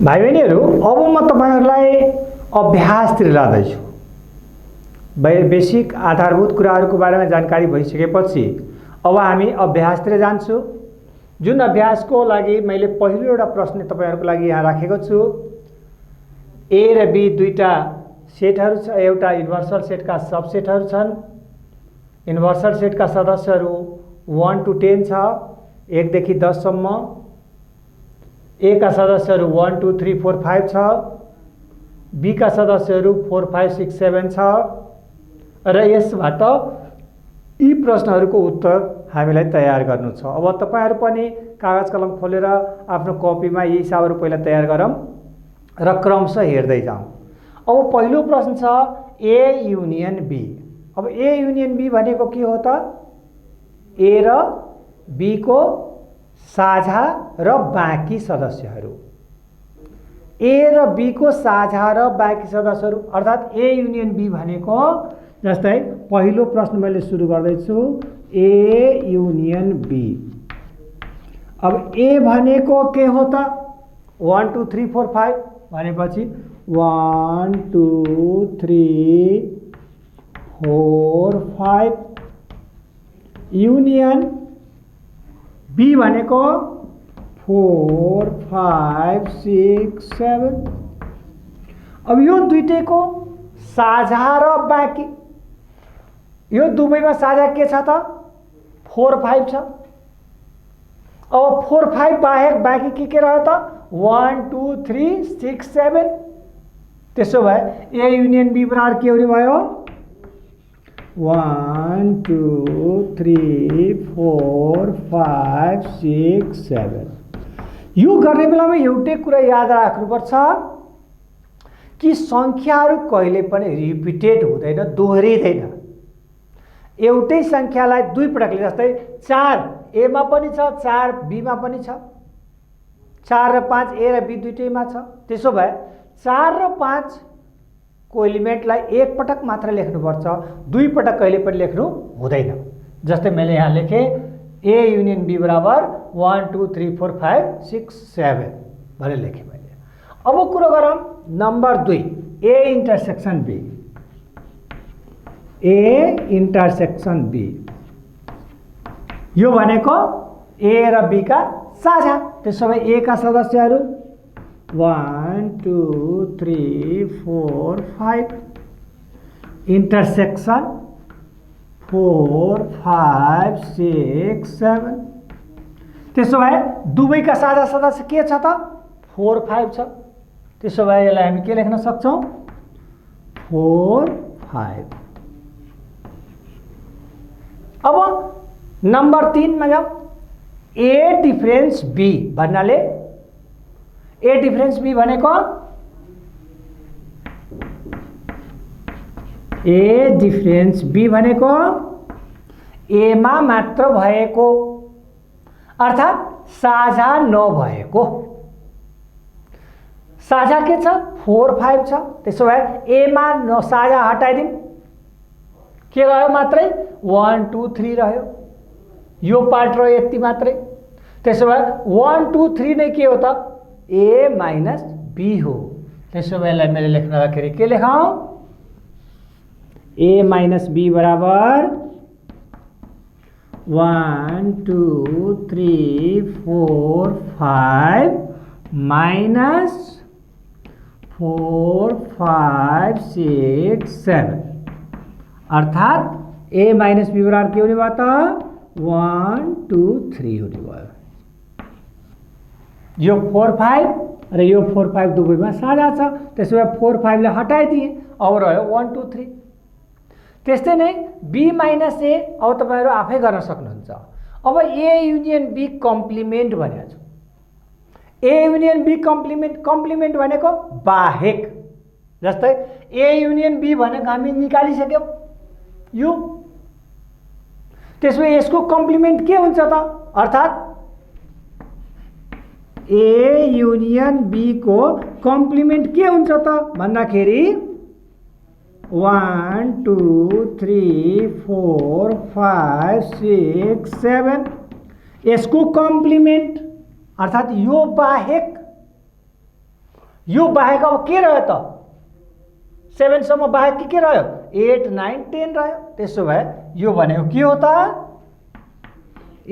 भाइ बहिनीहरू, अब म तपाईहरुलाई अभ्यासतिर लादैछु। बेसिक आधारभूत कुराहरूको बारेमा जानकारी भइसकेपछि अब हामी अभ्यासतिर जान्छौं। जुन अभ्यासको लागि मैले पहिलो एउटा प्रश्न तपाईहरुको लागि यहाँ राखेको छु। ए र बी दुईटा सेटहरू छ, एउटा युनिभर्सल सेटका सबसेटहरू छन्। युनिभर्सल सेटका सदस्यहरू 1 to 10 छ, 1 देखि 10 सम्म। ए का सदस्यहरू 1 2 3 4 5 छ, बी का सदस्यहरू 4 5 6 7 छ र यसबाट यी प्रश्नहरूको उत्तर हामीलाई तयार गर्नु छ। अब तपाईहरु पनि कागज कलम खोलेर आफ्नो कपीमा यी हिसाबहरू पहिला तयार गरौँ र क्रमशः हेर्दै जाउँ। अब पहिलो प्रश्न छ ए युनियन बी। अब ए युनियन बी भनेको के हो त? ए र बी को साझा र बाँकी सदस्यहरू। ए र बी को साझा र बाँकी सदस्यहरू अर्थात ए युनियन बी भनेको जस्तै पहिलो प्रश्न मैले सुरु गर्दैछु ए युनियन बी। अब ए भनेको के हो त? 1 2 3 4 5 भनेपछि 1 2 3 4 5 युनियन बी भनेको 4 5 6 7। अब यो दुईटैको साझा र बाँकी, यो दुवैमा साझा के छ त? 4 5 छ। अब 4 5 बाहेक बाँकी के रह्यो त? 1 2 3 6 7। त्यसो भए ए युनियन बी बराबर के हुने भयो? 1 2 3 4 5 6 7। यो गर्ने बेलामा एउटै कुरा याद राख्नुपर्छ कि संख्याहरू कहिले पनि रिपिटेड हुँदैन, दोहोरिँदैन। एउटै संख्यालाई दुई पटकले, जस्तै 4 ए मा पनि छ, 4 बी मा पनि छ, 4 र 5 ए र बी दुईटैमा छ। त्यसो भए 4 र 5 को एलिमेन्टलाई एक पटक मात्र लेख्नुपर्छ, दुई पटक कहिले पनि लेख्नु हुँदैन। जस्तै मैले यहाँ लेखे ए युनियन बी बराबर 1 2 3 4 5 6 7 भनेर लेखेँ मैले। अब कुरो गरौँ number 2 A intersection B. A intersection B यो भनेको ए र बी का साझा। त्यसो भए ए का सदस्यहरू 1 2 3 4 5 इन्टरसेक्सन 4 5 6 7। त्यसो भए दुवैका साझा सदस्य के छ त? 4 5 छ। त्यसो भए यसलाई हामी के लेख्न सक्छौं? 4 5। अब नम्बर 3 मा जाउँ। ए डिफरेन्स बी भन्नाले ए डिफरेन्स बी भनेको ए डिफरेन्स बी भनेको ए मा मात्र भएको अर्थात साझा नभएको। साझा के छ? 4 5 छ। त्यसो भए ए मा साझा हटाइदिउँ, के रह्यो? मात्रै 1 2 3 रह्यो। यो पार्ट रह्यो यति मात्रै। त्यसो भए 1 2 3 नै के हो त? ए माइनस बी हो। त्यसो भए यसलाई मैले लेख्दाखेरि के लेखौँ? ए माइनस बी बराबर 1 2 3 4 5 माइनस 4 5 6 7 अर्थात ए माइनस बी बराबर के हुने भयो त? 1 2 3 हुने भयो। यो 4 5 र यो 4 5 दुवैमा साझा छ। त्यसो भए 4 5 लाई हटाइदिए, अब रह्यो 1 2 3। त्यस्तै नै बी माइनस ए अब तपाईहरु आफै गर्न सक्नुहुन्छ। अब ए युनियन बी कम्प्लिमेन्ट भनेको छ। ए युनियन बी कम्प्लिमेन्ट भनेको बाहेक। जस्तै ए युनियन बी भनेको हामी निकालिसक्यौं यो। त्यसो भए यसको कम्प्लिमेन्ट के हुन्छ त? अर्थात ए युनियन बी को कम्प्लिमेन्ट के हुन्छ त भन्दाखेरि 1 2 3 4 5 6 7 यसको कम्प्लिमेन्ट अर्थात यो बाहेक यो बाहेक अब के रह्यो त 7 सम्म बाहेक के रह्यो 8 9 10 रह्यो। त्यसो भए यो भनेको के हो त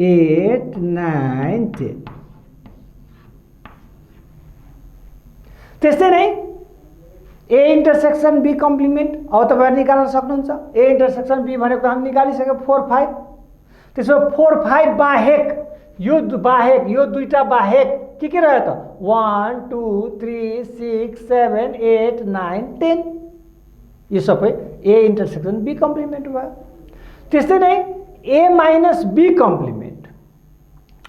8 9 10। त्यस्तै नै A इन्टरसेक्सन B कम्प्लिमेन्ट अब तपाईहरु निकाल्न सक्नुहुन्छ। A इन्टरसेक्सन B भनेको हामी निकालिसक्यो 4 5। त्यसो 4 5 बाहेक यो दुईटा बाहेक के रह्यो त 1 2 3 6 7 8 9 10 यो सबै A इन्टरसेक्सन B कम्प्लिमेन्ट भयो। त्यस्तै नै A माइनस B कम्प्लिमेन्ट।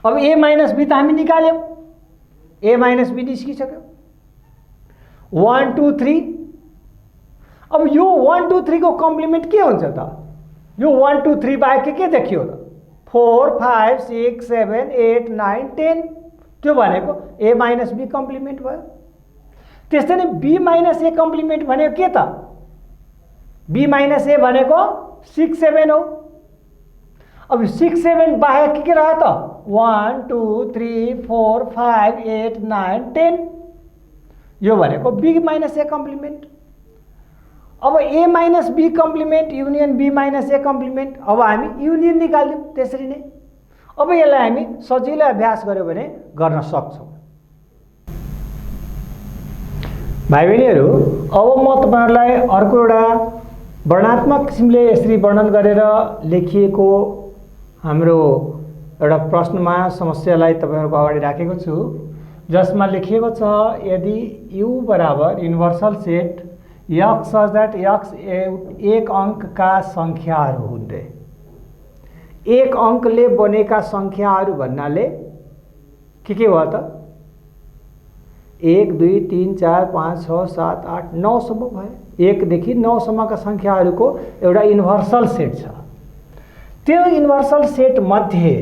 अब A माइनस B त हामी निकाल्यौं। A minus B निस्किसक्यो 1 2 3। अब यो 1 2 3 को कम्प्लिमेन्ट के हुन्छ त यो 1 2 3 बाहेक के देखियो त 4 5 6 7 8 9 10 त्यो भनेको A माइनस B कम्प्लिमेन्ट भयो। त्यस्तै नै B माइनस A कम्प्लिमेन्ट भनेको के त B माइनस A भनेको 6 7 हो। अब 6 7 बाहेक के रह्यो त 1 2 3 4 5 8 9 10 यो भनेको B माइनस A कम्प्लिमेन्ट। अब A minus B complement union B minus A complement. अब हामी युनियन निकाल्यौं त्यसरी नै। अब यसलाई हामी सजिलै अभ्यास गर्यो भने गर्न सक्छौं। भाइ बहिनीहरु अब म तपाईहरुलाई अर्को एउटा वर्णनात्मक किसिमले यसरी वर्णन गरेर लेखिएको हाम्रो एउटा प्रश्नमा समस्यालाई तपाईहरुको अगाडि राखेको छु, जसमा लेखिएको छ यदि U बराबर universal set x such that x एक अंकका संख्याहरू हुन् रे। एक अंकले बनेका संख्याहरू भन्नाले के भयो त 1 2 3 4 5 6 7 8 9 सम्म भयो। 1 देखि 9 सम्मका संख्याहरूको एउटा युनिभर्सल सेट छ। त्यो युनिभर्सल सेट मध्ये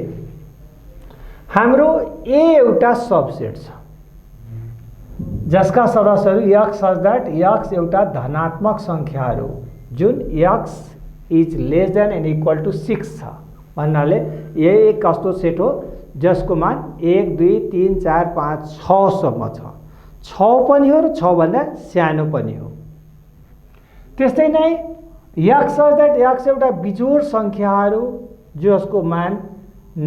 हाम्रो A एउटा सबसेट छ जसका सदस्यहरू x such that x एउटा धनात्मक संख्याहरू जुन x is less than and equal to 6 छ भन्नाले यो एक कस्तो सेट हो जसको मान 1 2 3 4 5 6 सम्म छ। 6 पनि हो र 6 भन्दा सानो पनि हो। त्यस्तै नै x such that x एउटा बिजोड संख्याहरू जसको मान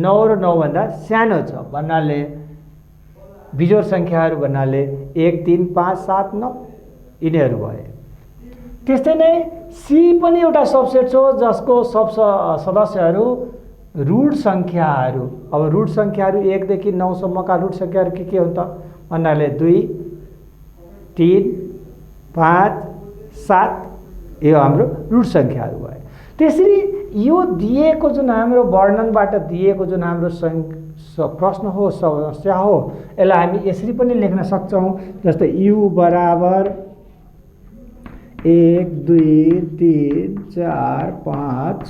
9 र 9 भन्दा सानो छ भन्नाले बिजोड संख्याहरू भन्नाले 1 3 5 7 9 यिनीहरू भए। त्यस्तै नै C पनि एउटा सबसेट हो जसको सब सदस्यहरू रूट संख्याहरू। अब रूट संख्याहरू 1 देखि 9 सम्मका रूट संख्याहरू के हुन् त भन्नाले 2 3 5 7 यो हाम्रो रूट संख्याहरू भए। त्यसरी यो दिएको जुन हाम्रो वर्णनबाट दिएको जुन हाम्रो प्रश्न हो समस्या हो यसलाई हामी यसरी पनि लेख्न सक्छौं जस्तै U बराबर 1 2 3 4 5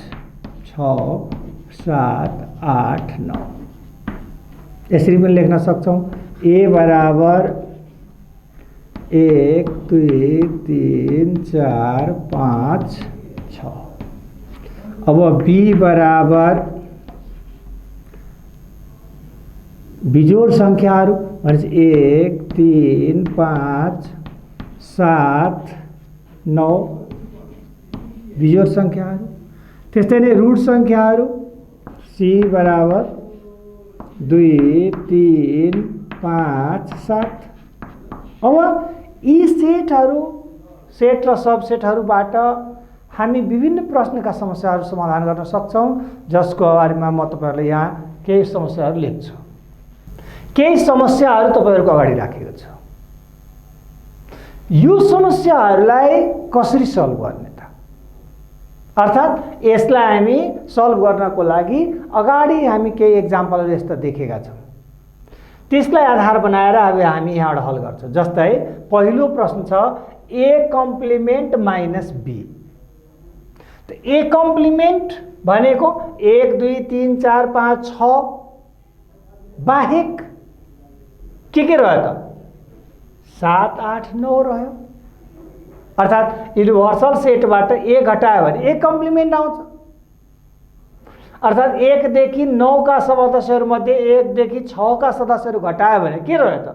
6 7 8 9 यसरी पनि लेख्न सक्छौं। A बराबर 1 2 3 4 5 6। अब B बराबर बिजोड संख्याहरू भनेपछि 1 3 5 7 9 बिजोड संख्याहरू। त्यस्तै नै रूट संख्याहरू C बराबर 2 3 5 7। अब यी सेटहरू सेट र सबसेटहरूबाट हामी विभिन्न प्रश्नका समस्याहरू समाधान गर्न सक्छौं जसको बारेमा म तपाईहरुलाई यहाँ केही समस्याहरू लेख्छु। केही समस्याहरू तपाईहरुको अगाडि राखेको छु। यो समस्याहरूलाई कसरी सल्भ गर्ने त अर्थात् यसलाई हामी सल्भ गर्नको लागि अगाडि हामी केही एक्जाम्पलहरू यस्ता देखेका छौं। त्यसलाई आधार बनाएर अब हामी यहाँबाट हल गर्छौं। जस्तै पहिलो प्रश्न छ A कम्प्लिमेन्ट माइनस B। त A कम्प्लिमेन्ट भनेको 1 2 3 4 5 6 बाहेक के रह्यो त 7 8 9 रह्यो। अर्थात् युनिभर्सल सेटबाट A घटायो भने A कम्प्लिमेन्ट आउँछ। अर्थात् 1 देखि 9 का सदस्यहरू मध्ये 1 देखि 6 का सदस्यहरू घटायो भने के रह्यो त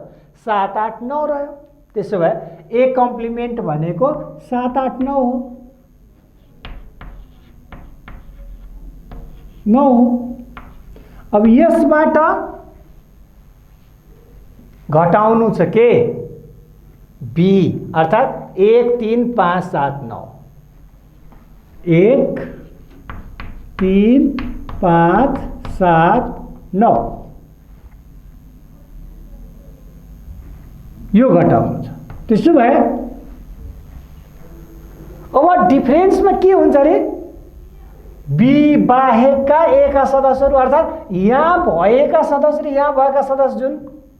7 8 9 रह्यो। त्यसो भए ए कम्प्लिमेन्ट भनेको 7 8 9 हो 9 हो। अब यसबाट घटाउनु छ के बी अर्थात 1 3 5 7 9 1 3 5 7 9 यो घटाउनु छ। त्यसो भए अब डिफरेन्समा के हुन्छ रे बी बाहेकका ए का सदस्यहरू अर्थात् यहाँ भएका सदस्य र यहाँ भएका सदस्य जुन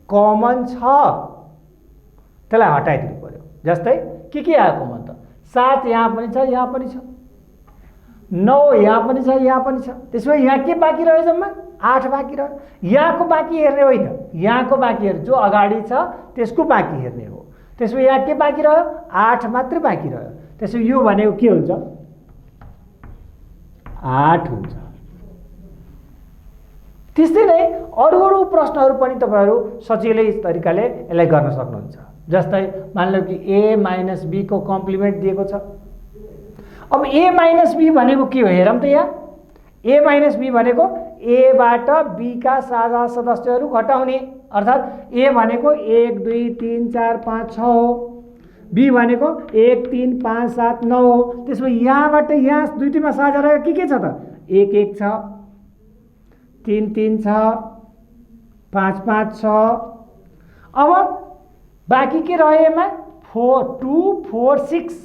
कमन छ त्यसलाई हटाइदिनु पर्यो। जस्तै के आयो कमन त 7 यहाँ पनि छ यहाँ पनि छ 9 यहाँ पनि छ यहाँ पनि छ। त्यसो भए यहाँ के बाँकी रह्यो जम्मा 8 बाँकी रह्यो। यहाँको बाँकी हेर्ने होइन यहाँको बाँकी हेर्ने जो अगाडि छ त्यसको बाँकी हेर्ने हो। त्यसो भए यहाँ के बाँकी रह्यो 8 मात्र बाँकी रह्यो। त्यसो यो भनेको के हुन्छ 8 हुन्छ। त्यस्तै नै अरू प्रश्नहरू पनि तपाईहरु सजिलै तरिकाले यसलाई गर्न सक्नुहुन्छ। जस्तै मानिलो कि a माइनस b को कम्प्लिमेन्ट दिएको छ। अब a माइनस b भनेको के हो हेरौँ त। यहाँ a माइनस b भनेको a बाट b का साझा सदस्यहरू घटाउने अर्थात् a भनेको 1 2 3 4 5 6 हो b भनेको 1 3 5 7 9 हो। त्यसो यहाँबाट यहाँ दुईटैमा साझा रहेको के छ त 1 1 छ 3 3 छ 5 5 छ। अब बाँकी के रहेमा 4 2 4 6।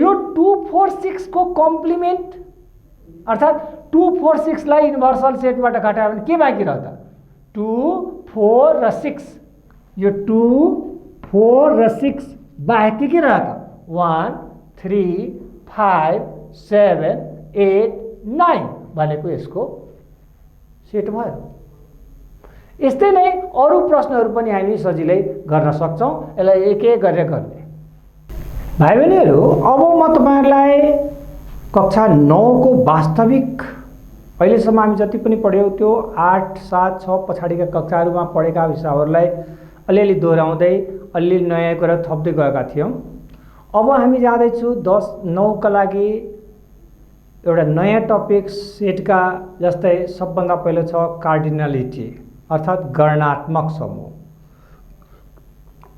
यो 2 4 6 को कम्प्लिमेन्ट अर्थात् 2 4 6 लाई युनिभर्सल सेटबाट घटायो भने के बाँकी रह्यो त 2 4 र 6। यो 2 4 र 6 बाहेक के रह्यो त 1 3 5 7 8 9 भनेको यसको सेट भयो। यस्तै नै अरू प्रश्नहरू पनि हामी सजिलै गर्न सक्छौं। यसलाई एक एक गरेर गर्ने। भाइ बहिनीहरू अब म तपाईहरुलाई कक्षा 9 को वास्तविक अहिलेसम्म हामी जति पनि पढ्यौं त्यो 8 7 6 पछाडीका कक्षाहरुमा पढेका विषयहरुलाई अलिअलि दोहोर्याउँदै अलिअलि नयाँ कुरा थप्दै गएका थियौं। अब हामी जाँदै छु 10 9 का लागि एउटा नयाँ टपिक सेटका। जस्तै सबभन्दा पहिलो छ कार्डिनलिटी अर्थात् गणनात्मक समूह।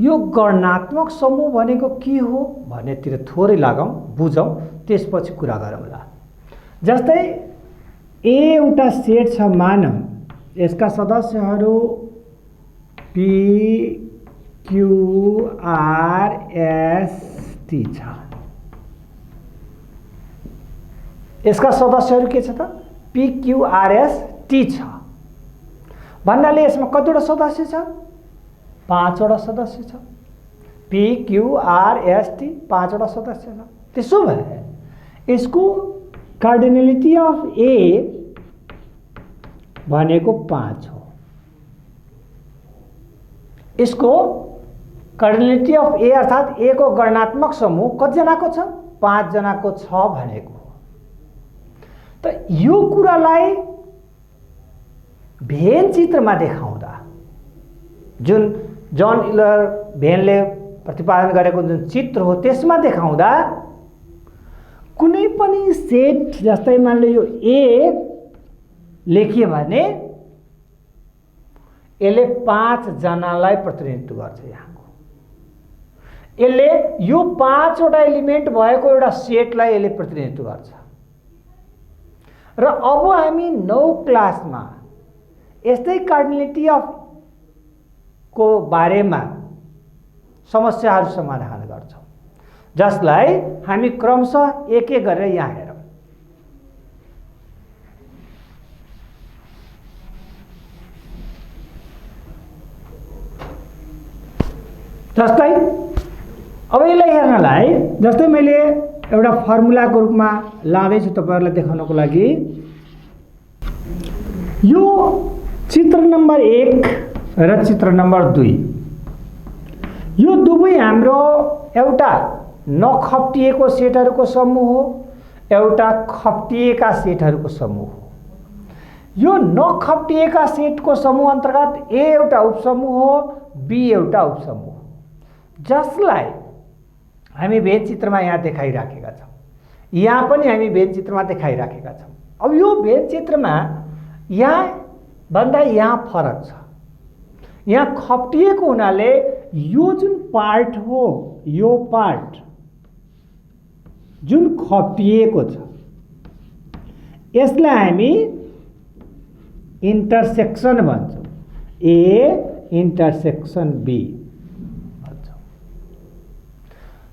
यो गणनात्मक समूह भनेको के हो भन्नेतिर थोरै लागौं बुझौं त्यसपछि कुरा गरौँला। जस्तै ए एउटा सेट छ मानौं यसका सदस्यहरू p q r s t छ। यसका सदस्यहरू के छ त p q r s t छ भन्नाले यसमा कतिवटा सदस्य छ 5 वटा सदस्य छ। p q r s t 5 वटा सदस्य छ। त्यसो भए यसको कार्डिनलिटी अफ a भनेको 5 हो। यसको कार्डिनलिटी अफ a अर्थात् a को गणनात्मक समूह कति जनाको छ 5 जनाको छ भनेको हो। त यो कुरालाई भेन चित्रमा देखाउँदा जुन जन इलर भेनले प्रतिपादन गरेको जुन चित्र हो त्यसमा देखाउँदा कुनै पनि सेट जस्तै मानले यो ए लेखियो भने यसले 5 जनालाई प्रतिनिधित्व गर्छ। यहाँको यसले यो 5 वटा एलिमेन्ट भएको एउटा सेटलाई यसले प्रतिनिधित्व गर्छ। र अब हामी 9 क्लासमा यस्तै कार्डिनलिटी अफ को बारेमा समस्याहरू समाधान गर्छौं जसलाई हामी क्रमशः एक एक गरेर यहाँ हेरौं। जस्तै अब यसलाई हेर्नलाई जस्तै मैले एउटा फर्मुलाको रूपमा लाँदै छु तपाईहरुलाई देखाउनको लागि। यो चित्र नम्बर 1 र चित्र नम्बर 2 यो दुवै हाम्रो एउटा नखप्टिएको सेटहरूको समूह हो एउटा खप्टिएका सेटहरूको समूह हो। यो नखप्टिएका सेटको समूह अन्तर्गत ए एउटा उपसमूह हो बी एउटा उपसमूह हो। जसलाई हामी भेद चित्रमा यहाँ देखाइराखेका छौँ। यहाँ पनि हामी भेद चित्रमा देखाइराखेका छौँ। अब यो भेद चित्रमा यहाँ भन्दा यहाँ फरक छ। यहाँ खप्टिएको हुनाले यो जुन पार्ट हो, यो पार्ट जुन खप्टिएको छ, यसलाई हामी इन्टरसेक्सन भन्छौँ। ए इन्टरसेक्सन बी भन्छौँ।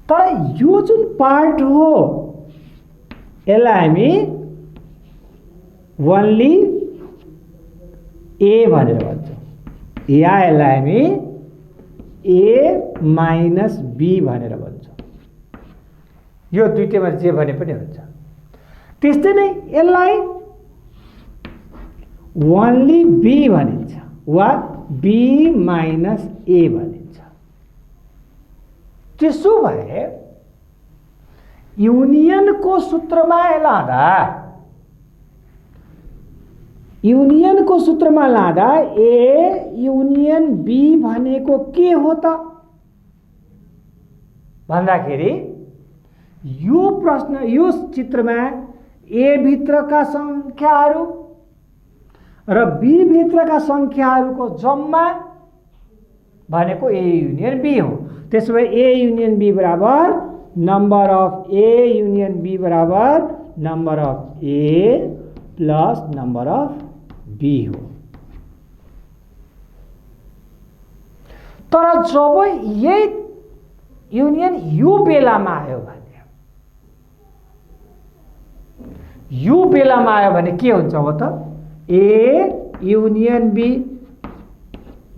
तर यो जुन पार्ट हो यसलाई हामी ओन्ली ए भनेर भन्छौँ, या यसलाई हामी ए माइनस बी भनेर भन्छौँ। यो दुईटैमा जे भने पनि हुन्छ। त्यस्तै नै यसलाई ओन्ली बी भनिन्छ वा बी माइनस ए भनिन्छ। त्यसो भए युनियनको सूत्रमा लाँदा ए युनियन बी भनेको के हो त भन्दाखेरि यो प्रश्न, यो चित्रमा ए भित्रका संख्याहरू र बी भित्रका संख्याहरूको जम्मा भनेको ए युनियन बी हो। त्यसो भए ए युनियन बी बराबर number of A union B बराबर number of A plus number of B हो। तर जब यही युनियन यो बेलामा आयो भने के हुन्छ हो त? A union B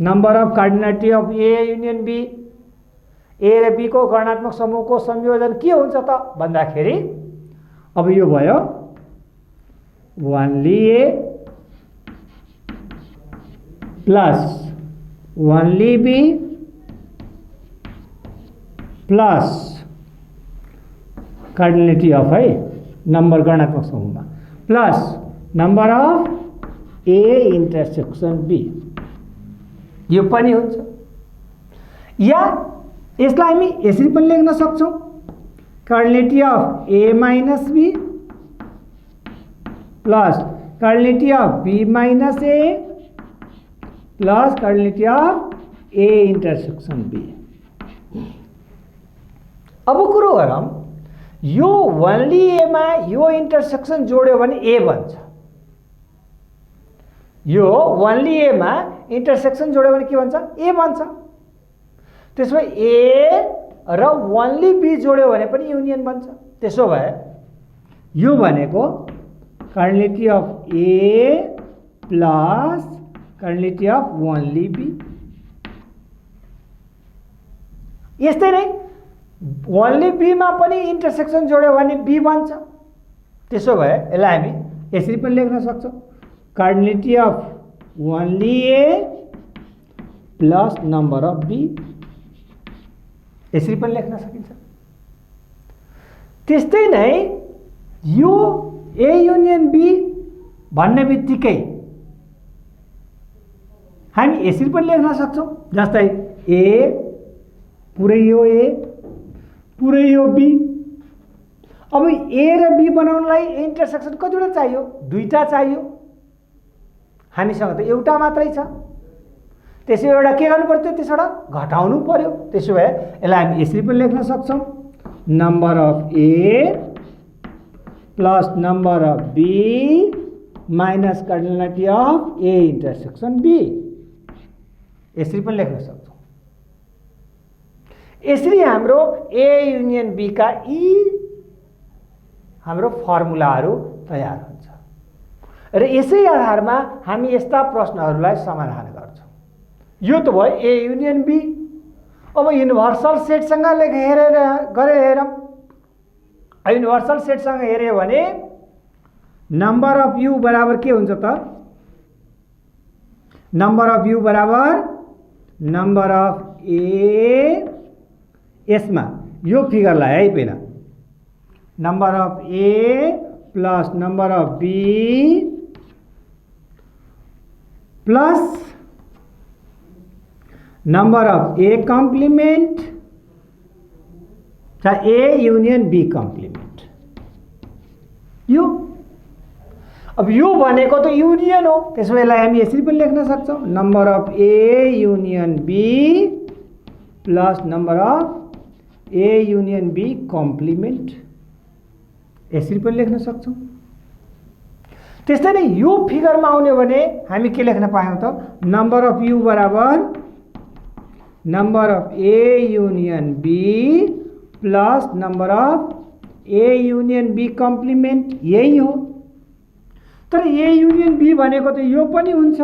number of cardinality of A union B, A र बी को गणनात्मक समूहको संयोजन के हुन्छ त भन्दाखेरि अब यो भयो only A plus only B plus cardinality of है नम्बर गणनात्मक समूहमा plus number of A intersection B, यो पनि हुन्छ। या यसलाई हामी यसरी पनि लेख्न सक्छौँ, cardinality of A minus B plus cardinality of B minus A plus cardinality of A intersection B. अब कुरो गरौँ, यो ओन्ली एमा यो इन्टरसेक्सन जोड्यो भने ए बन्छ। यो ओन्ली एमा इन्टरसेक्सन जोड्यो भने के भन्छ? ए बन्छ। त्यसो भए ए र ओन्ली बी जोड्यो भने पनि युनियन बन्छ। त्यसो भए यो भनेको cardinality of A plus cardinality of only B. यस्तै नै ओन्ली बीमा पनि इन्टरसेक्सन जोड्यो भने बी बन्छ। त्यसो भए यसलाई हामी यसरी पनि लेख्न सक्छौँ, cardinality of only A plus number of B, यसरी पनि लेख्न सकिन्छ। त्यस्तै नै यो ए युनियन बी भन्ने बित्तिकै हामी यसरी पनि लेख्न सक्छौँ, जस्तै ए पुरै यो ए पुरै यो बी। अब ए र बी बनाउनलाई इन्टरसेक्सन कतिवटा चाहियो? दुईटा चाहियो। हामीसँग त एउटा मात्रै छ। त्यसो एउटा के गर्नु पर्यो? त्यसबाट घटाउनु पर्यो। त्यसो भए यसलाई हामी यसरी पनि लेख्न सक्छौँ, number of A plus number of B minus cardinality of A intersection B, यसरी पनि लेख्न सक्छौँ। यसरी हाम्रो ए युनियन बी का यी हाम्रो फर्मुलाहरू तयार हुन्छ र यसै आधारमा हामी यस्ता प्रश्नहरूलाई समाधान गर्छौँ। यो त भयो ए युनियन बी। अब युनिभर्सल सेटसँग हेरौँ। युनिभर्सल सेटसँग हेऱ्यो भने नम्बर अफ यू बराबर के हुन्छ त? नम्बर अफ यू बराबर नम्बर अफ ए, यसमा यो फिगरलाई है पहिला number of A plus number of B plus number of A complement चाहे ए युनियन बी कम्प्लिमेन्ट। यो अब यो भनेको त युनियन हो, त्यसो भए हामी यसरी पनि लेख्न सक्छौँ, number of A union B plus number of A union B complement, यसरी पनि लेख्न सक्छौँ। त्यस्तै नै यो फिगरमा आउने हो भने हामी के लेख्न पायौँ त, नम्बर अफ यु बराबर number of A union B plus number of A union B complement, यही हो। तर ए युनियन बी भनेको त यो पनि हुन्छ,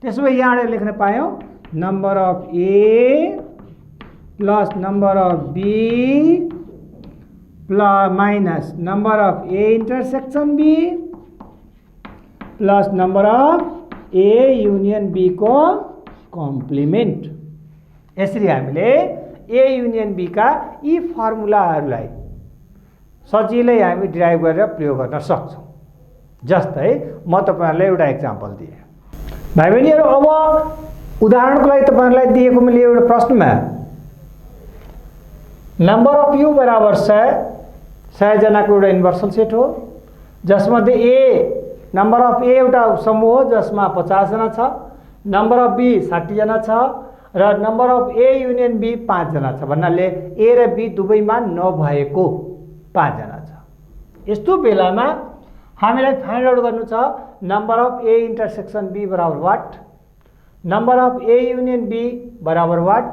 त्यसो भए यहाँबाट लेख्न पायौँ number of A plus number of B plus minus number of A intersection B plus number of A union B को कम्प्लिमेन्ट। यसरी हामीले ए युनियन बी का यी फर्मुलाहरूलाई सजिलै हामी डिराइभ गरेर प्रयोग गर्न सक्छौँ। जस्तै म तपाईहरुलाई एउटा एक्जाम्पल दिएँ। भाइ बहिनीहरु, अब उदाहरणको लागि तपाईहरुलाई दिएको मैले एउटा प्रश्नमा नम्बर अफ यु बराबर 100 जनाको एउटा युनिभर्सल सेट हो, जसमध्ये ए नम्बर अफ ए एउटा समूह हो जसमा 50 जना छ, नम्बर अफ बी 60 जना छ र number of A union B 5 जना छ भन्नाले ए र बी दुवैमा नभएको 5 जना छ। यस्तो बेलामा हामीलाई फाइन्ड आउट गर्नु छ number of A intersection B बराबर what, number of A union B बराबर what,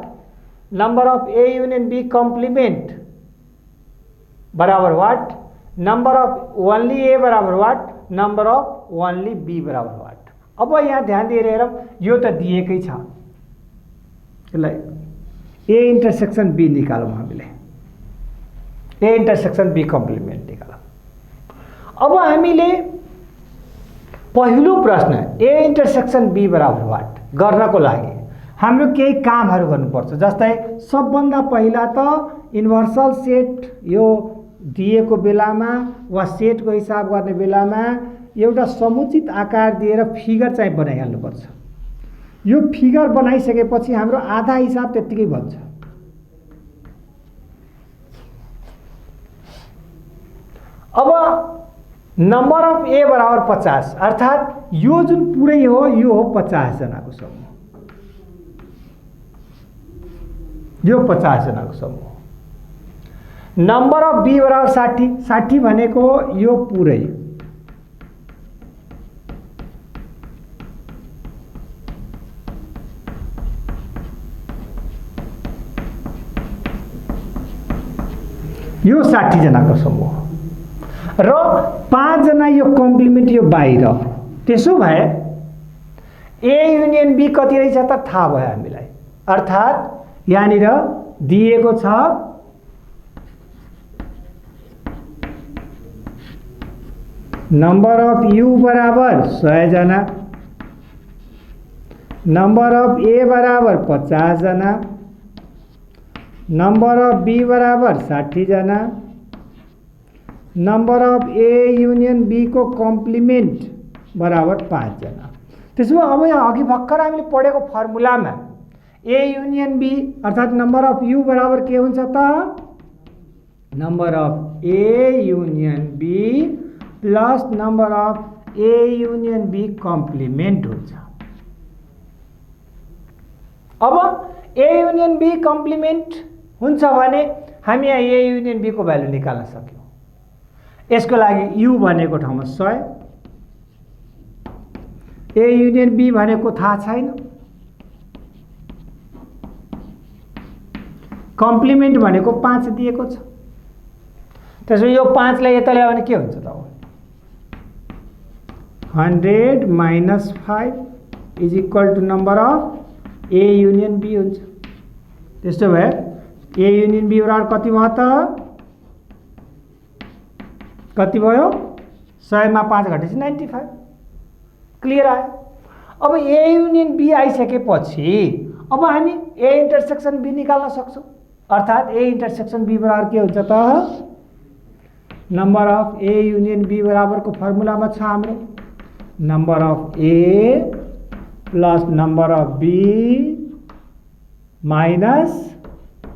number of A union B complement बराबर what, number of only A बराबर what, number of only B बराबर वाट। अब यहाँ ध्यान दिएर हेरौँ, यो त दिएकै छ, यसलाई ए इन्टरसेक्सन बी निकालौँ, हामीले ए इन्टरसेक्सन बी कम्प्लिमेन्ट निकालौँ। अब हामीले पहिलो प्रश्न ए इन्टरसेक्सन बी बराबर वाट गर्नको लागि हाम्रो केही कामहरू गर्नुपर्छ। जस्तै सबभन्दा पहिला त युनिभर्सल सेट यो दिएको बेलामा वा सेटको हिसाब गर्ने बेलामा एउटा समुचित आकार दिएर फिगर चाहिँ बनाइहाल्नुपर्छ। यो फिगर बनाइसकेपछि हाम्रो आधा हिसाब त्यतिकै बन्छ। अब नम्बर अफ ए बराबर 50 अर्थात यो जुन पुरै हो यो हो 50 जनाको समूह, यो 50 जनाको समूह। नम्बर अफ बी बराबर 60, 60 भनेको यो पुरै, यो 60 जनाको समूह र 5 जना यो कम्प्लिमेन्ट यो बाहिर। त्यसो भए ए युनियन बी कति रहेछ त थाहा भयो हामीलाई, अर्थात् यहाँनिर दिएको छ नम्बर अफ यु बराबर 100 जना, नम्बर अफ ए बराबर 50 जना, नम्बर अफ बी बराबर 60 जना, number of A union B को कम्प्लिमेन्ट बराबर 5 जना। त्यसो अब यहाँ अघि भर्खर हामीले पढेको फर्मुलामा ए युनियन बी अर्थात् नम्बर अफ यु बराबर के हुन्छ त, number of A union B plus number of A union B complement हुन्छ। अब ए युनियन बी कम्प्लिमेन्ट हुन्छ भने हामी यहाँ ए युनियन बी को भ्यालु निकाल्न सक्यौँ। यसको लागि यु भनेको ठाउँमा 100, ए युनियन बी भनेको थाहा छैन, कम्प्लिमेन्ट भनेको 5 दिएको छ। त्यसो यो 5 लाई यता ल्यायो भने के हुन्छ त, 100 minus 5 is equal to number of A union B हुन्छ। त्यसो भए ए युनियन बी बराबर कति भयो त, कति भयो, 100 मा 5 घटेपछि 95। क्लियर आयो। अब ए युनियन बी आइसकेपछि अब हामी ए इन्टरसेक्सन बी निकाल्न सक्छौँ, अर्थात् ए इन्टरसेक्सन बी बराबर के हुन्छ त, number of A union B बराबरको फर्मुलामा छ हाम्रो number of A plus number of B minus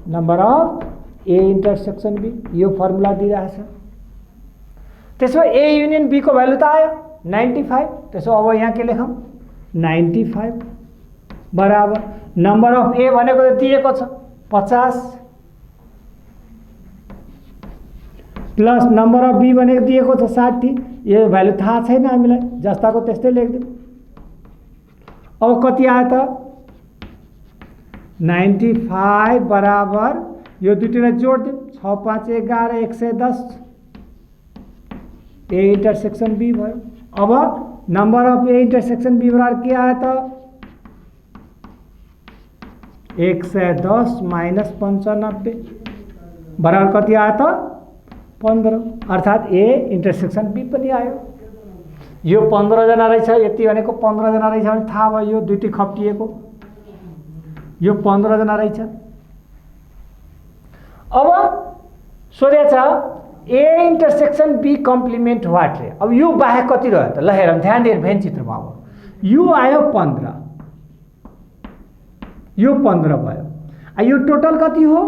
number of A intersection B, यो फर्मुला दिइरहेछ। त्यसो ए युनियन बी को भ्यालु त आयो 95। त्यसो अब यहाँ के लेखौँ 95 बराबर नम्बर अफ ए भनेको त दिएको छ 50 प्लस नम्बर अफ बी भनेको दिएको छ 60। यो भ्यालु थाहा छैन हामीलाई, जस्ताको त्यस्तै लेख्दिउँ। अब कति आयो त 95 बराबर यो दुईटैलाई जोड्दिउँ 6 5 11 110 ए इन्टरसेक्सन बी भयो। अब number of A intersection B बराबर के आयो त 110 माइनस 95 बराबर कति आयो त 15, अर्थात् ए इन्टरसेक्सन बी पनि आयो। यो 15 जना रहेछ, यति भनेको 15 जना रहेछ भने थाहा भयो, यो दुईटै खप्टिएको, यो 15 जना रहेछ। अब सोधेछ A intersection B complement what रे। अब यो बाहेक कति रह्यो त, ल हेरौँ ध्यान दिएर फेरि चित्रमा। अब यो आयो 15, यो 15 भयो, यो टोटल कति हो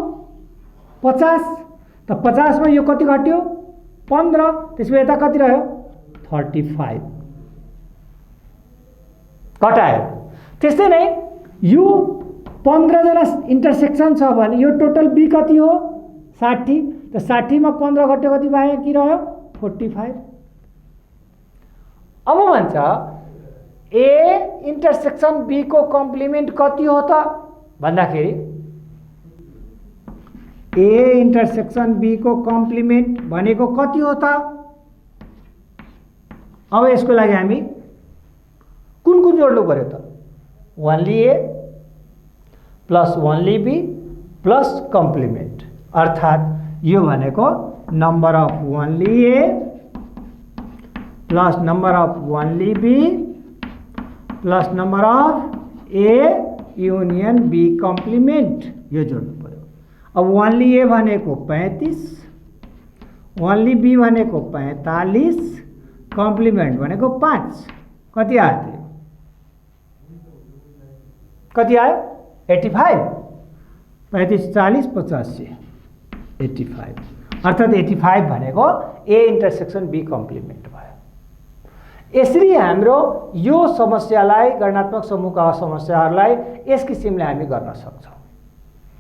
50, त 50 मा यो कति घट्यो 15, त्यसमा यता कति रह्यो 35 घटायो। त्यस्तै नै यो 15 जना इन्टरसेक्सन छ भने यो टोटल बी कति हो 60, त 60 मा 15 घट्यो कति बाँकी रह्यो 45। अब भन्छ ए इन्टरसेक्सन बी को कम्प्लिमेन्ट कति हो त भन्दाखेरि ए इन्टरसेक्सन बी को कम्प्लिमेन्ट भनेको कति हो त। अब यसको लागि हामी कुन कुन जोड्नु पर्यो त, only A plus only B plus complement, अर्थात् यो भनेको number of only A plus number of only B plus number of A union B complement, यो जोड्नु पर्यो। अब ओन्ली ए भनेको 35, ओन्ली बी भनेको 45, कम्प्लिमेन्ट भनेको 5, कति आयो त, कति आयो 85, 35 40 85 85, अर्थात् 85 भनेको ए इन्टरसेक्सन बी कम्प्लिमेन्ट भयो। यसरी हाम्रो यो समस्यालाई, गणनात्मक समूहका समस्याहरूलाई यस किसिमले हामी गर्न सक्छौँ।